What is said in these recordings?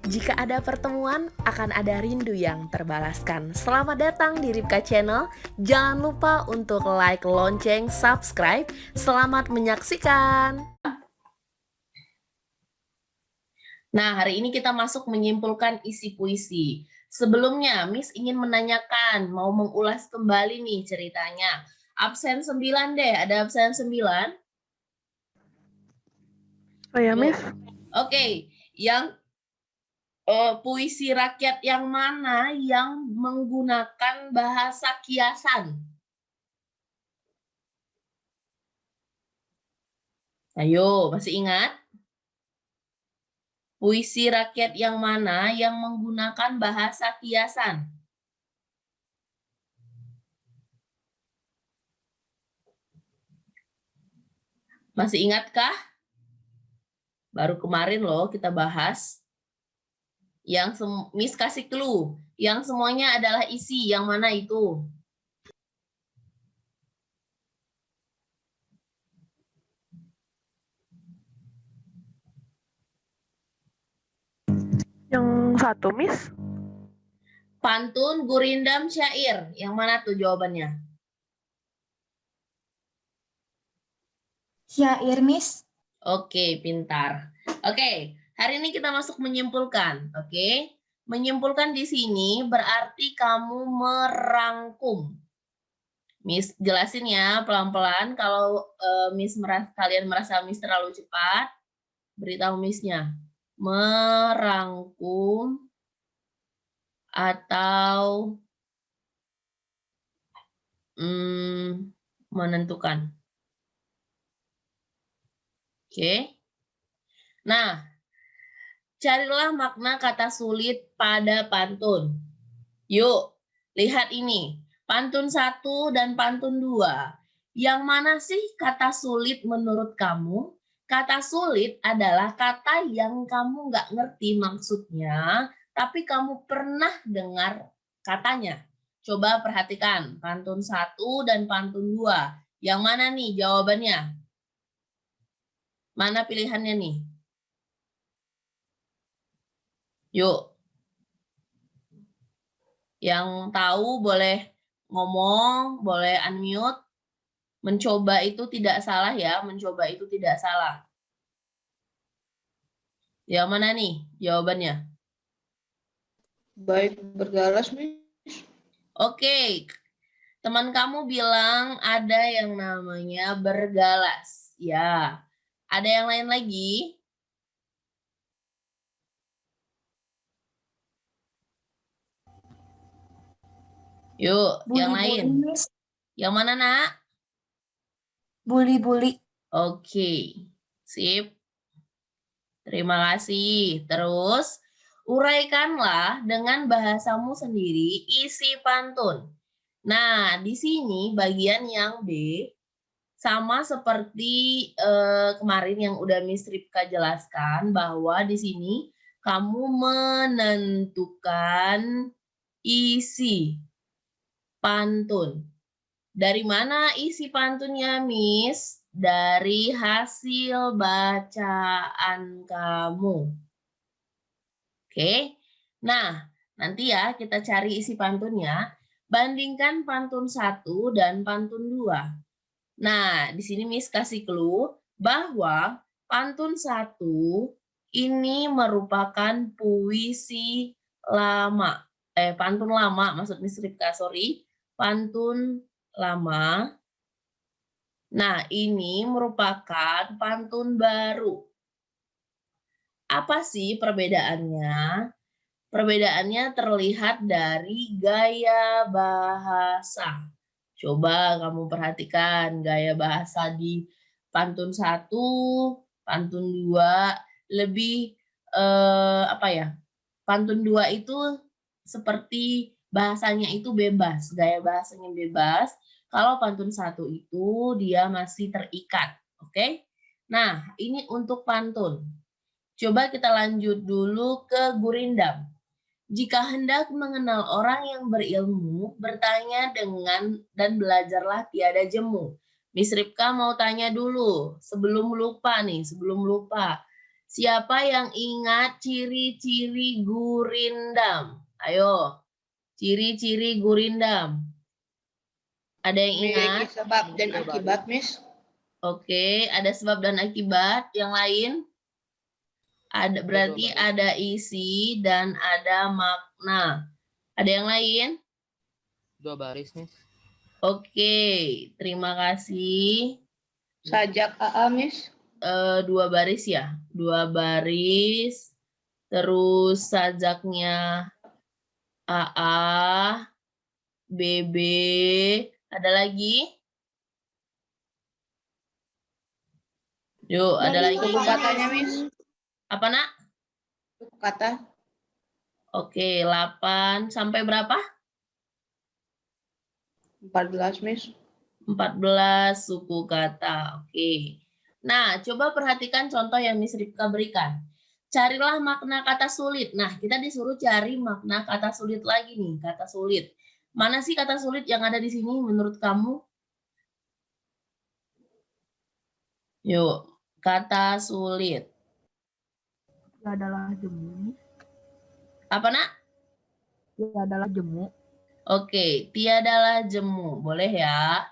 Jika ada pertemuan, akan ada rindu yang terbalaskan. Selamat datang di Ripka Channel. Jangan lupa untuk like, lonceng, subscribe. Selamat menyaksikan. Nah, hari ini kita masuk menyimpulkan isi puisi. Sebelumnya, Miss ingin menanyakan, mau mengulas kembali nih ceritanya. Absen 9 deh, ada absen 9? Oh ya, Miss. Oke, yang puisi rakyat yang mana yang menggunakan bahasa kiasan? Ayo, masih ingat? Puisi rakyat yang mana yang menggunakan bahasa kiasan? Masih ingatkah? Baru kemarin loh kita bahas. Yang Miss kasih clue. Yang semuanya adalah isi. Yang mana itu? Yang satu, Miss. Pantun, gurindam, syair. Yang mana tuh jawabannya? Syair, Miss. Oke, pintar. Oke, hari ini kita masuk menyimpulkan. Oke, menyimpulkan di sini berarti kamu merangkum. Miss jelasin ya pelan-pelan. Kalau kalian merasa Miss terlalu cepat, beritahu Missnya. Merangkum atau menentukan. Oke. Nah, carilah makna kata sulit pada pantun. Yuk, lihat ini. Pantun 1 dan pantun 2. Yang mana sih kata sulit menurut kamu? Kata sulit adalah kata yang kamu nggak ngerti maksudnya, tapi kamu pernah dengar katanya. Coba perhatikan, pantun 1 dan pantun 2. Yang mana nih jawabannya? Mana pilihannya nih? Yuk. Yang tahu boleh ngomong, boleh unmute. Mencoba itu tidak salah ya, mencoba itu tidak salah. Yang mana nih jawabannya? Baik bergalas, Miss. Oke, teman kamu bilang ada yang namanya bergalas. Ya, ada yang lain lagi? Yuk, yang lain. Miss. Yang mana, Nak? Buli-buli. Oke, sip. Terima kasih. Terus, uraikanlah dengan bahasamu sendiri isi pantun. Nah, di sini bagian yang B, sama seperti kemarin yang udah Miss Ripka jelaskan, bahwa di sini kamu menentukan isi pantun. Dari mana isi pantunnya, Miss? Dari hasil bacaan kamu. Oke. Nah, nanti ya kita cari isi pantunnya. Bandingkan pantun 1 dan pantun 2. Nah, di sini Miss kasih clue bahwa pantun 1 ini merupakan puisi lama. Pantun lama, maksud Miss Ripka, sorry. Pantun lama. Nah, ini merupakan pantun baru. Apa sih perbedaannya? Perbedaannya terlihat dari gaya bahasa. Coba kamu perhatikan gaya bahasa di pantun 1, pantun 2, lebih Pantun 2 itu seperti bahasanya itu bebas, gaya bahasanya bebas. Kalau pantun 1 itu dia masih terikat, oke? Nah, ini untuk pantun. Coba kita lanjut dulu ke gurindam. Jika hendak mengenal orang yang berilmu, bertanya dengan dan belajarlah tiada jemu. Miss Ripka mau tanya dulu, sebelum lupa. Siapa yang ingat ciri-ciri gurindam? Ayo, ciri-ciri gurindam. Ada yang ingat? Memiliki sebab dan akibat, Miss. Oke, ada sebab dan akibat. Yang lain? Ada, berarti ada isi dan ada makna. Ada yang lain? 2 baris, Miss. Oke, terima kasih. Sajak AA, Miss. 2 baris ya? 2 baris. Terus sajaknya AA, BB, ada lagi? Yuk, ada lagi. Suku katanya, Miss. Apa, Nak? Suku kata. Oke, 8 sampai berapa? 14, Miss. 14 suku kata. Oke. Nah, coba perhatikan contoh yang Miss Ripka berikan. Carilah makna kata sulit. Nah, kita disuruh cari makna kata sulit lagi nih, kata sulit. Mana sih kata sulit yang ada di sini menurut kamu? Yuk, kata sulit. Dia adalah jemu. Apa, Nak? Dia adalah jemu. Oke, tiadalah jemu. Boleh ya?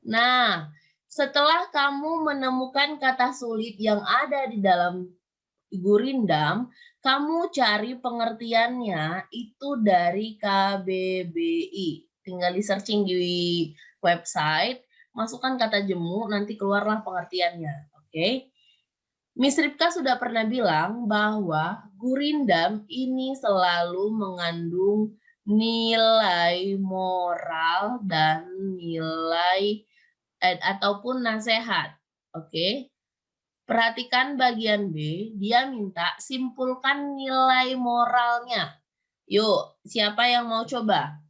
Nah, setelah kamu menemukan kata sulit yang ada di dalam gurindam, kamu cari pengertiannya itu dari KBBI. Tinggal di searching di website, masukkan kata jemu, nanti keluarlah pengertiannya. Oke? Miss Ripka sudah pernah bilang bahwa gurindam ini selalu mengandung nilai moral dan nilai ataupun nasihat. Oke? Perhatikan bagian B, dia minta simpulkan nilai moralnya. Yuk, siapa yang mau coba?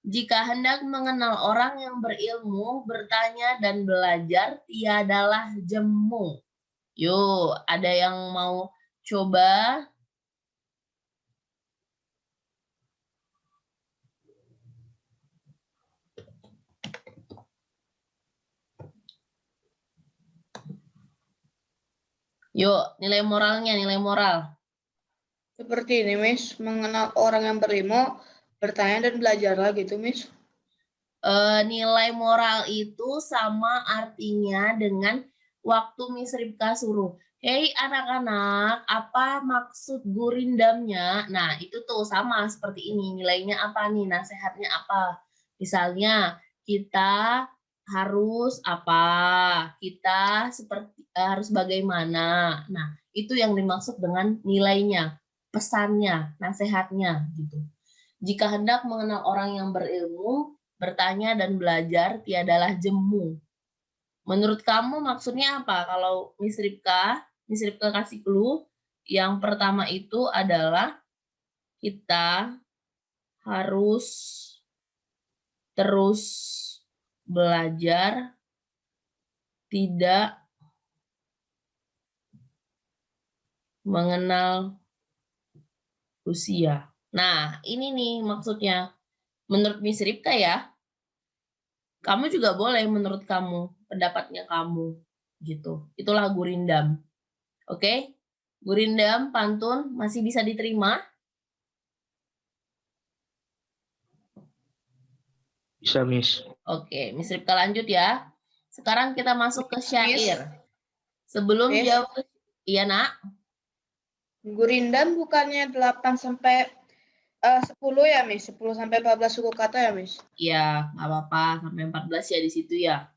Jika hendak mengenal orang yang berilmu, bertanya dan belajar, tiadalah jemu. Yuk, ada yang mau coba? Yuk, nilai moralnya, nilai moral. Seperti ini, Miss. Mengenal orang yang berilmu, bertanya dan belajarlah gitu, Miss. Nilai moral itu sama artinya dengan waktu Miss Ripka suruh, "Hei anak-anak, apa maksud gurindamnya?" Nah, itu tuh sama seperti ini. Nilainya apa nih? Nasihatnya apa? Misalnya, kita harus apa? Kita seperti harus bagaimana? Nah, itu yang dimaksud dengan nilainya, pesannya, nasihatnya gitu. Jika hendak mengenal orang yang berilmu, bertanya dan belajar, tiadalah jemu. Menurut kamu maksudnya apa? Kalau Miss Ripka kasih clue, yang pertama itu adalah kita harus terus belajar, tidak mengenal usia. Nah, ini nih maksudnya. Menurut Miss Ripka ya, kamu juga boleh menurut kamu, pendapatnya kamu, gitu. Itulah gurindam. Oke? Gurindam, pantun, masih bisa diterima? Bisa, Miss. Oke, Miss Ripka lanjut ya. Sekarang kita masuk ke syair. Sebelum Miss. jauh, iya nak? Gurindam bukannya 8 sampai 10 ya, Miss? 10 sampai 14 suku kata ya, Miss? Iya, nggak apa-apa, sampai 14 ya di situ ya.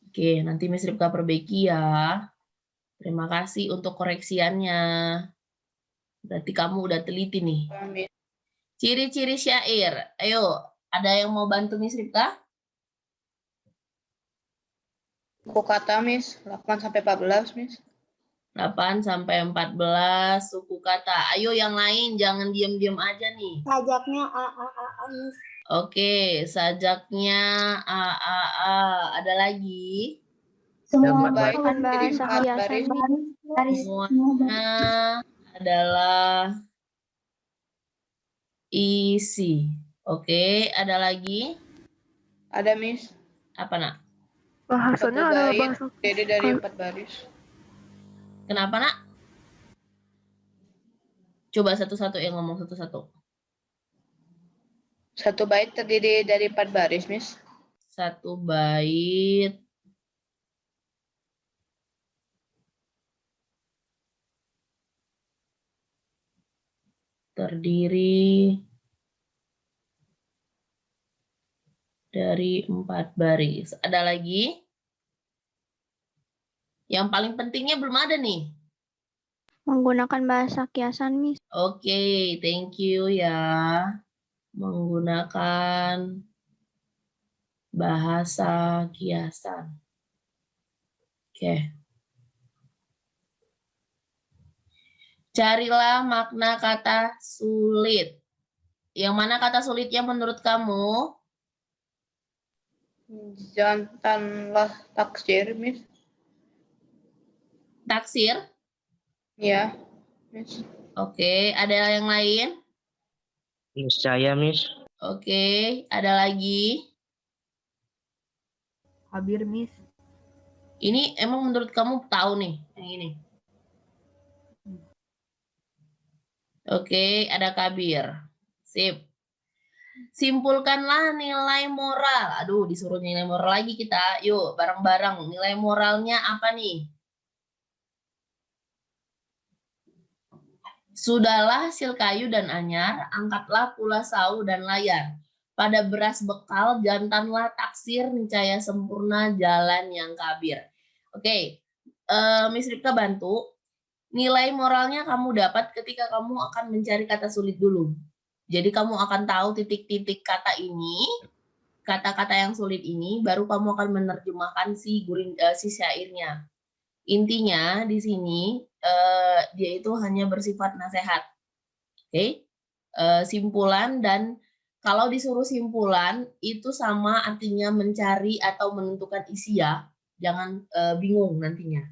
Oke, nanti Miss Ripka perbaiki ya. Terima kasih untuk koreksiannya. Berarti kamu udah teliti nih. Miss. Ciri-ciri syair. Ayo, ada yang mau bantu Miss Ripka? Suku kata, Miss. 8 sampai 14, Miss. 8 sampai 14 suku kata. Ayo yang lain, jangan diam-diam aja nih. Sajaknya Miss. Oke, sajaknya A. Ada lagi? Semua baik bahan jadi bahasa 4 hiasan baris. Semuanya adalah isi. Oke, ada lagi? Ada, Miss. Apa nak? Bahasanya Satu adalah bait bahasa terdiri dari 4 baris. Kenapa, Nak? Coba satu-satu yang ngomong satu-satu. Satu bait terdiri dari 4 baris, Miss. Satu bait terdiri dari 4 baris. Ada lagi? Yang paling pentingnya belum ada nih. Menggunakan bahasa kiasan, Miss. Oke, thank you ya. Menggunakan bahasa kiasan. Oke. Carilah makna kata sulit. Yang mana kata sulitnya menurut kamu? Jantanlah taksir, Miss. Taksir. Ya, Miss. Oke, ada yang lain? Niscaya, Miss. Oke, ada lagi? Habir, Miss. Ini emang menurut kamu tahu nih yang ini? Oke, ada kabir. Sip. Simpulkanlah nilai moral. Aduh, disuruh nilai moral lagi kita. Yuk, bareng-bareng. Nilai moralnya apa nih? Sudahlah hasil kayu dan anyar, angkatlah pula sau dan layar. Pada beras bekal, jantanlah taksir, niscaya sempurna jalan yang kabir. Oke, Miss Ripka bantu. Nilai moralnya kamu dapat ketika kamu akan mencari kata sulit dulu. Jadi kamu akan tahu titik-titik kata ini, kata-kata yang sulit ini, baru kamu akan menerjemahkan si syairnya. Intinya di sini dia itu hanya bersifat nasihat. Oke? Simpulan, dan kalau disuruh simpulan itu sama artinya mencari atau menentukan isi ya. Jangan bingung nantinya.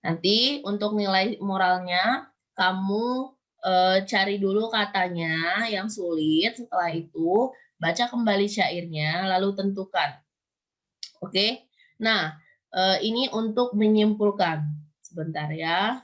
Nanti untuk nilai moralnya kamu cari dulu katanya yang sulit, setelah itu baca kembali syairnya lalu tentukan. Oke? Nah, ini untuk menyimpulkan. Sebentar ya.